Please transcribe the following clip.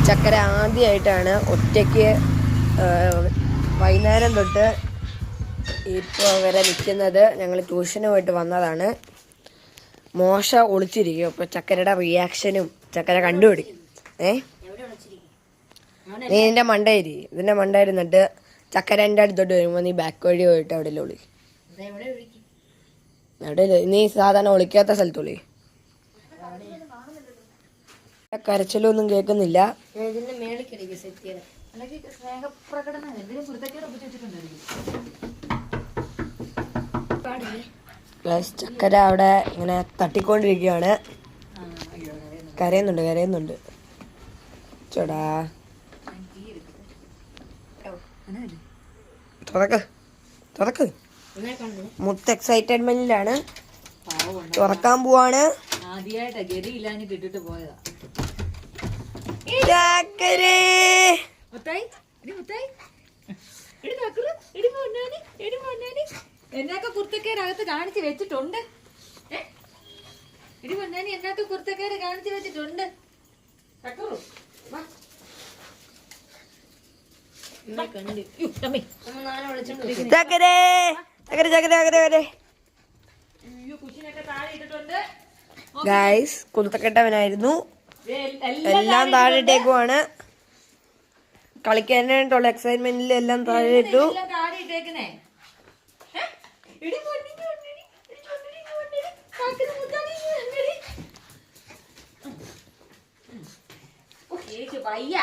ചക്കര ആദ്യമായിട്ടാണ് ഒറ്റയ്ക്ക് വൈകുന്നേരം തൊട്ട് ഇപ്പോൾ വരെ നിൽക്കുന്നത്. ഞങ്ങൾ ട്യൂഷന് പോയിട്ട് വന്നതാണ്. മോശ ഒളിച്ചിരിക്കും. അപ്പോൾ ചക്കരയുടെ റിയാക്ഷനും ചക്കര കണ്ടുപിടിക്കും. നീ ഇതിൻ്റെ മണ്ടയിരി, ഇതിൻ്റെ മണ്ടയിരുന്നിട്ട് ചക്കര എൻ്റെ അടുത്തോട്ട് വരുമ്പോൾ നീ ബാക്ക് വഴി പോയിട്ട് അവിടെ ഒളി. അവിടെ നീ സാധാരണ ഒളിക്കാത്ത സ്ഥലത്ത് ഒളി. കരച്ചിലൊന്നും കേൾക്കുന്നില്ല. ചക്കര അവിടെ ഇങ്ങനെ തട്ടിക്കൊണ്ടിരിക്കുകയാണ്. കരയുന്നുണ്ട് ചേടാ. തുറക്ക്. മുത്ത് എക്സൈറ്റ്മെന്റിലാണ്. തുറക്കാൻ പോവാണ്. ആദ്യമായിട്ടാ ഗതിയില്ലാഞ്ഞിട്ട് ഇട്ടിട്ട് പോയതാ. എന്നൊക്കെ കുർത്തക്കേരകത്ത് കാണിച്ചു വെച്ചിട്ടുണ്ട്. ഇടി പൊന്നാനി എന്നൊക്കെ കുർത്തക്കേര് കാണിച്ചു വെച്ചിട്ടുണ്ട്. ഗൈസ്, കുരുത്തക്കെട്ടവനായിരുന്നു. എല്ലാം താഴെ ഇട്ടേക്കുവാണ്. കളിക്കാനായിട്ടുള്ള എക്സൈറ്റ്മെന്റിൽ എല്ലാം താഴെ ഇട്ടു. വയ്യ